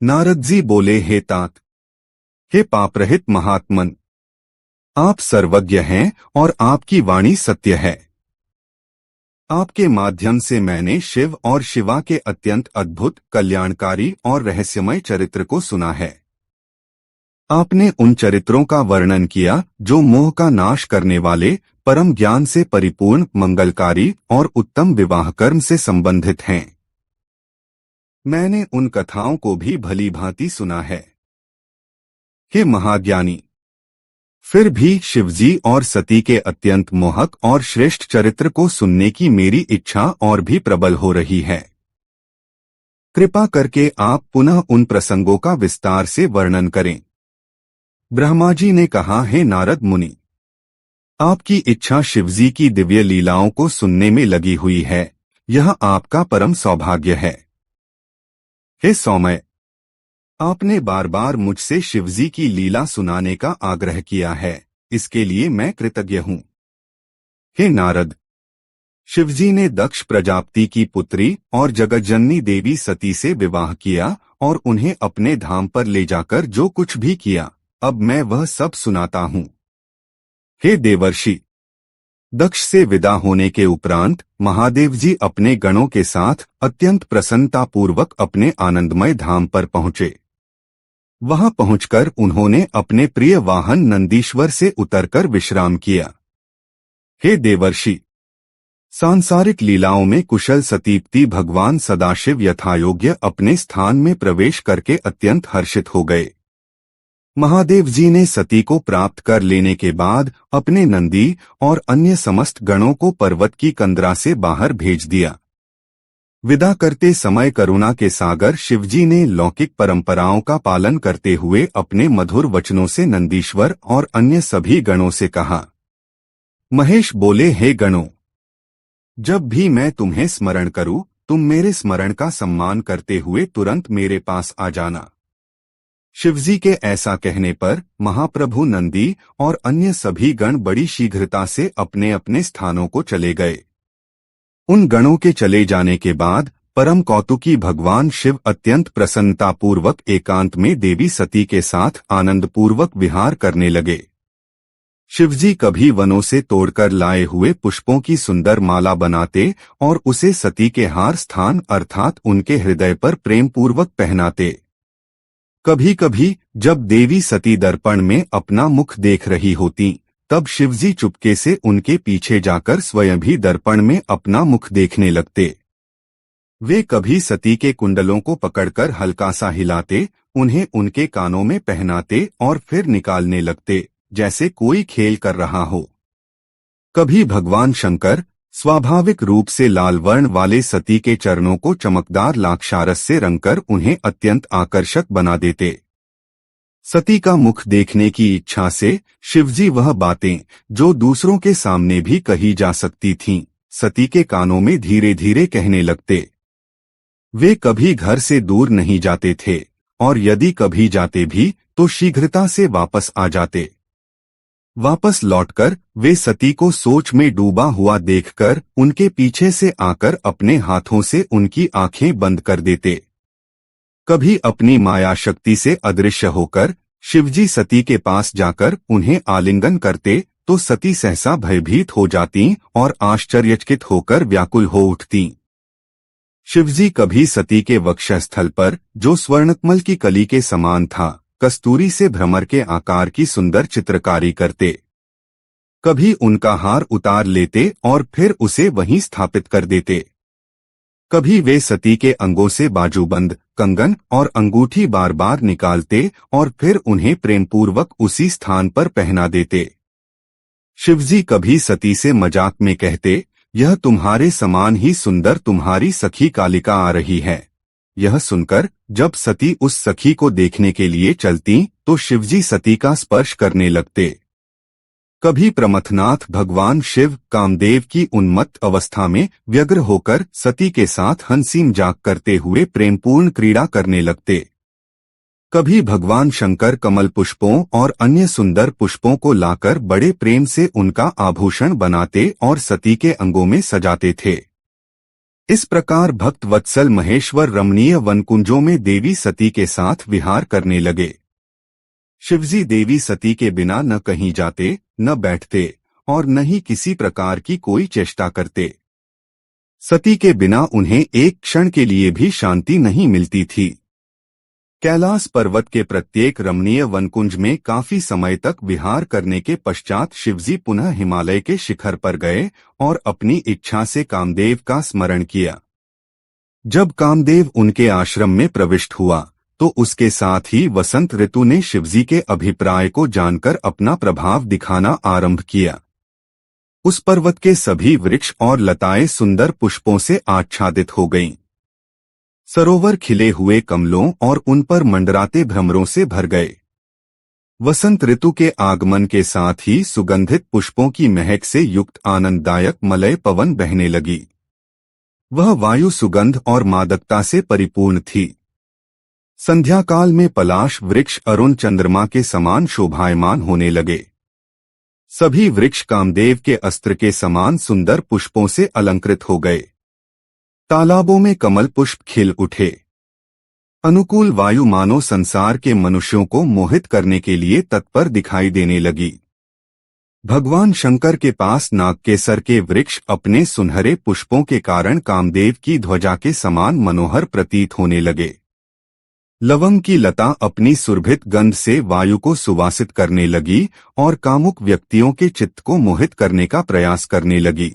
नारद जी बोले, हे तात, हे पापरहित महात्मन, आप सर्वज्ञ हैं और आपकी वाणी सत्य है। आपके माध्यम से मैंने शिव और शिवा के अत्यंत अद्भुत, कल्याणकारी और रहस्यमय चरित्र को सुना है। आपने उन चरित्रों का वर्णन किया जो मोह का नाश करने वाले, परम ज्ञान से परिपूर्ण, मंगलकारी और उत्तम विवाह कर्म से संबंधित हैं। मैंने उन कथाओं को भी भली भांति सुना है। हे महाज्ञानी, फिर भी शिवजी और सती के अत्यंत मोहक और श्रेष्ठ चरित्र को सुनने की मेरी इच्छा और भी प्रबल हो रही है। कृपा करके आप पुनः उन प्रसंगों का विस्तार से वर्णन करें। ब्रह्मा जी ने कहा, हे नारद मुनि, आपकी इच्छा शिवजी की दिव्य लीलाओं को सुनने में लगी हुई है, यह आपका परम सौभाग्य है। हे सौम्य, आपने बार बार मुझसे शिवजी की लीला सुनाने का आग्रह किया है, इसके लिए मैं कृतज्ञ हूँ। हे नारद, शिवजी ने दक्ष प्रजापति की पुत्री और जगज्जननी देवी सती से विवाह किया और उन्हें अपने धाम पर ले जाकर जो कुछ भी किया, अब मैं वह सब सुनाता हूँ। हे देवर्षि, दक्ष से विदा होने के उपरांत महादेव जी अपने गणों के साथ अत्यंत प्रसन्नतापूर्वक अपने आनंदमय धाम पर पहुँचे। वहां पहुंचकर उन्होंने अपने प्रिय वाहन नंदीश्वर से उतरकर विश्राम किया। हे देवर्षि, सांसारिक लीलाओं में कुशल सतीपति भगवान सदाशिव यथायोग्य अपने स्थान में प्रवेश करके अत्यंत हर्षित हो गए। महादेव जी ने सती को प्राप्त कर लेने के बाद अपने नंदी और अन्य समस्त गणों को पर्वत की कंदरा से बाहर भेज दिया। विदा करते समय करुणा के सागर शिवजी ने लौकिक परंपराओं का पालन करते हुए अपने मधुर वचनों से नंदीश्वर और अन्य सभी गणों से कहा। महेश बोले, हे गणों, जब भी मैं तुम्हें स्मरण करूं, तुम मेरे स्मरण का सम्मान करते हुए तुरंत मेरे पास आ जाना। शिवजी के ऐसा कहने पर महाप्रभु नंदी और अन्य सभी गण बड़ी शीघ्रता से अपने अपने स्थानों को चले गए। उन गणों के चले जाने के बाद परम कौतुकी भगवान शिव अत्यंत प्रसन्नतापूर्वक एकांत में देवी सती के साथ आनंदपूर्वक विहार करने लगे। शिवजी कभी वनों से तोड़कर लाए हुए पुष्पों की सुंदर माला बनाते और उसे सती के हार स्थान अर्थात उनके हृदय पर प्रेम पूर्वक पहनाते। कभी कभी जब देवी सती दर्पण में अपना मुख देख रही होती, तब शिवजी चुपके से उनके पीछे जाकर स्वयं भी दर्पण में अपना मुख देखने लगते। वे कभी सती के कुंडलों को पकड़कर हल्का सा हिलाते, उन्हें उनके कानों में पहनाते और फिर निकालने लगते, जैसे कोई खेल कर रहा हो। कभी भगवान शंकर स्वाभाविक रूप से लाल वर्ण वाले सती के चरणों को चमकदार लाक्षारस से रंगकर उन्हें अत्यंत आकर्षक बना देते। सती का मुख देखने की इच्छा से शिवजी वह बातें जो दूसरों के सामने भी कही जा सकती थीं, सती के कानों में धीरे धीरे कहने लगते। वे कभी घर से दूर नहीं जाते थे और यदि कभी जाते भी तो शीघ्रता से वापस आ जाते। वापस लौटकर वे सती को सोच में डूबा हुआ देखकर उनके पीछे से आकर अपने हाथों से उनकी आंखें बंद कर देते। कभी अपनी माया शक्ति से अदृश्य होकर शिवजी सती के पास जाकर उन्हें आलिंगन करते तो सती सहसा भयभीत हो जाती और आश्चर्यचकित होकर व्याकुल हो उठती। शिवजी कभी सती के वक्षस्थल पर, जो स्वर्णकमल की कली के समान था, कस्तूरी से भ्रमर के आकार की सुंदर चित्रकारी करते। कभी उनका हार उतार लेते और फिर उसे वहीं स्थापित कर देते। कभी वे सती के अंगों से बाजूबंद, कंगन और अंगूठी बार बार निकालते और फिर उन्हें प्रेमपूर्वक उसी स्थान पर पहना देते। शिवजी कभी सती से मजाक में कहते, यह तुम्हारे समान ही सुंदर तुम्हारी सखी कालिका आ रही है। यह सुनकर जब सती उस सखी को देखने के लिए चलती तो शिवजी सती का स्पर्श करने लगते। कभी प्रमथनाथ भगवान शिव कामदेव की उन्मत्त अवस्था में व्यग्र होकर सती के साथ हंसी मजाक करते हुए प्रेमपूर्ण क्रीड़ा करने लगते। कभी भगवान शंकर कमल पुष्पों और अन्य सुंदर पुष्पों को लाकर बड़े प्रेम से उनका आभूषण बनाते और सती के अंगों में सजाते थे। इस प्रकार भक्त वत्सल महेश्वर रमणीय वनकुंजों में देवी सती के साथ विहार करने लगे। शिवजी देवी सती के बिना न कहीं जाते, न बैठते और न ही किसी प्रकार की कोई चेष्टा करते। सती के बिना उन्हें एक क्षण के लिए भी शांति नहीं मिलती थी। कैलाश पर्वत के प्रत्येक रमणीय वनकुंज में काफी समय तक विहार करने के पश्चात शिवजी पुनः हिमालय के शिखर पर गए और अपनी इच्छा से कामदेव का स्मरण किया। जब कामदेव उनके आश्रम में प्रविष्ट हुआ तो उसके साथ ही वसंत ऋतु ने शिवजी के अभिप्राय को जानकर अपना प्रभाव दिखाना आरंभ किया। उस पर्वत के सभी वृक्ष और लताएं सुंदर पुष्पों से आच्छादित हो गईं। सरोवर खिले हुए कमलों और उन पर मंडराते भ्रमरों से भर गए। वसंत ऋतु के आगमन के साथ ही सुगंधित पुष्पों की महक से युक्त आनंददायक मलय पवन बहने लगी। वह वायु सुगंध और मादकता से परिपूर्ण थी। संध्या काल में पलाश वृक्ष अरुण चंद्रमा के समान शोभायमान होने लगे। सभी वृक्ष कामदेव के अस्त्र के समान सुंदर पुष्पों से अलंकृत हो गए। तालाबों में कमल पुष्प खिल उठे। अनुकूल वायु मानो संसार के मनुष्यों को मोहित करने के लिए तत्पर दिखाई देने लगी। भगवान शंकर के पास नागकेसर के वृक्ष अपने सुनहरे पुष्पों के कारण कामदेव की ध्वजा के समान मनोहर प्रतीत होने लगे। लवंग की लता अपनी सुरभित गंध से वायु को सुवासित करने लगी और कामुक व्यक्तियों के चित्त को मोहित करने का प्रयास करने लगी।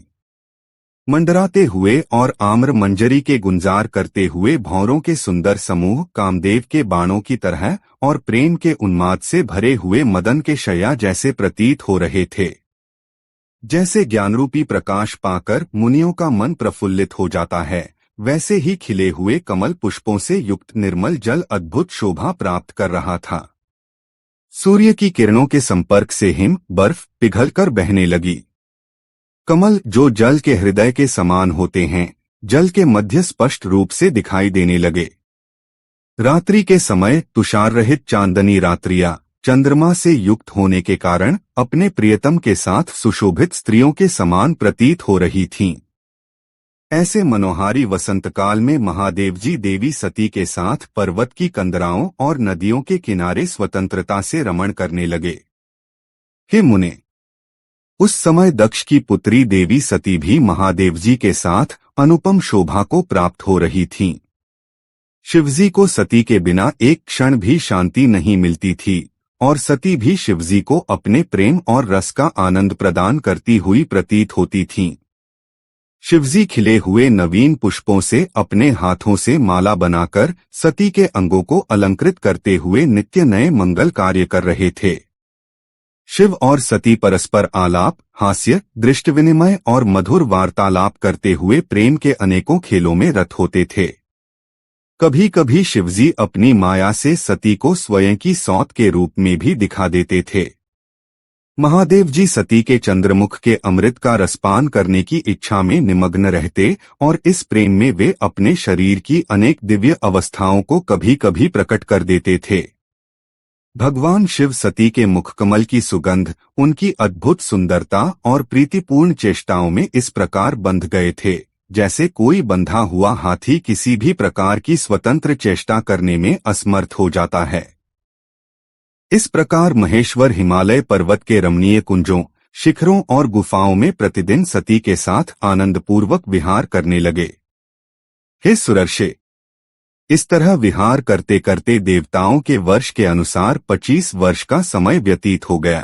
मंडराते हुए और आम्र मंजरी के गुंजार करते हुए भौरों के सुंदर समूह कामदेव के बाणों की तरह और प्रेम के उन्माद से भरे हुए मदन के शैया जैसे प्रतीत हो रहे थे। जैसे ज्ञानरूपी प्रकाश पाकर मुनियों का मन प्रफुल्लित हो जाता है, वैसे ही खिले हुए कमल पुष्पों से युक्त निर्मल जल अद्भुत शोभा प्राप्त कर रहा था। सूर्य की किरणों के संपर्क से हिम बर्फ पिघलकर बहने लगी। कमल जो जल के हृदय के समान होते हैं, जल के मध्य स्पष्ट रूप से दिखाई देने लगे। रात्रि के समय तुषार रहित चांदनी रात्रियां चंद्रमा से युक्त होने के कारण अपने प्रियतम के साथ सुशोभित स्त्रियों के समान प्रतीत हो रही थीं। ऐसे मनोहारी वसंतकाल में महादेव जी देवी सती के साथ पर्वत की कंदराओं और नदियों के किनारे स्वतंत्रता से रमण करने लगे। हे मुने, उस समय दक्ष की पुत्री देवी सती भी महादेव जी के साथ अनुपम शोभा को प्राप्त हो रही थीं। शिवजी को सती के बिना एक क्षण भी शांति नहीं मिलती थी और सती भी शिवजी को अपने प्रेम और रस का आनंद प्रदान करती हुई प्रतीत होती थीं। शिवजी खिले हुए नवीन पुष्पों से अपने हाथों से माला बनाकर सती के अंगों को अलंकृत करते हुए नित्य नए मंगल कार्य कर रहे थे। शिव और सती परस्पर आलाप, हास्य, दृष्टि विनिमय और मधुर वार्तालाप करते हुए प्रेम के अनेकों खेलों में रत होते थे। कभी कभी शिवजी अपनी माया से सती को स्वयं की सौत के रूप में भी दिखा देते थे। महादेव जी सती के चंद्रमुख के अमृत का रसपान करने की इच्छा में निमग्न रहते और इस प्रेम में वे अपने शरीर की अनेक दिव्य अवस्थाओं को कभी कभी प्रकट कर देते थे। भगवान शिव सती के मुखकमल की सुगंध, उनकी अद्भुत सुंदरता और प्रीतिपूर्ण चेष्टाओं में इस प्रकार बंध गए थे जैसे कोई बंधा हुआ हाथी किसी भी प्रकार की स्वतंत्र चेष्टा करने में असमर्थ हो जाता है। इस प्रकार महेश्वर हिमालय पर्वत के रमणीय कुंजों, शिखरों और गुफाओं में प्रतिदिन सती के साथ आनंदपूर्वक विहार करने लगे। हे सुरर्षे, इस तरह विहार करते करते देवताओं के वर्ष के अनुसार 25 वर्ष का समय व्यतीत हो गया।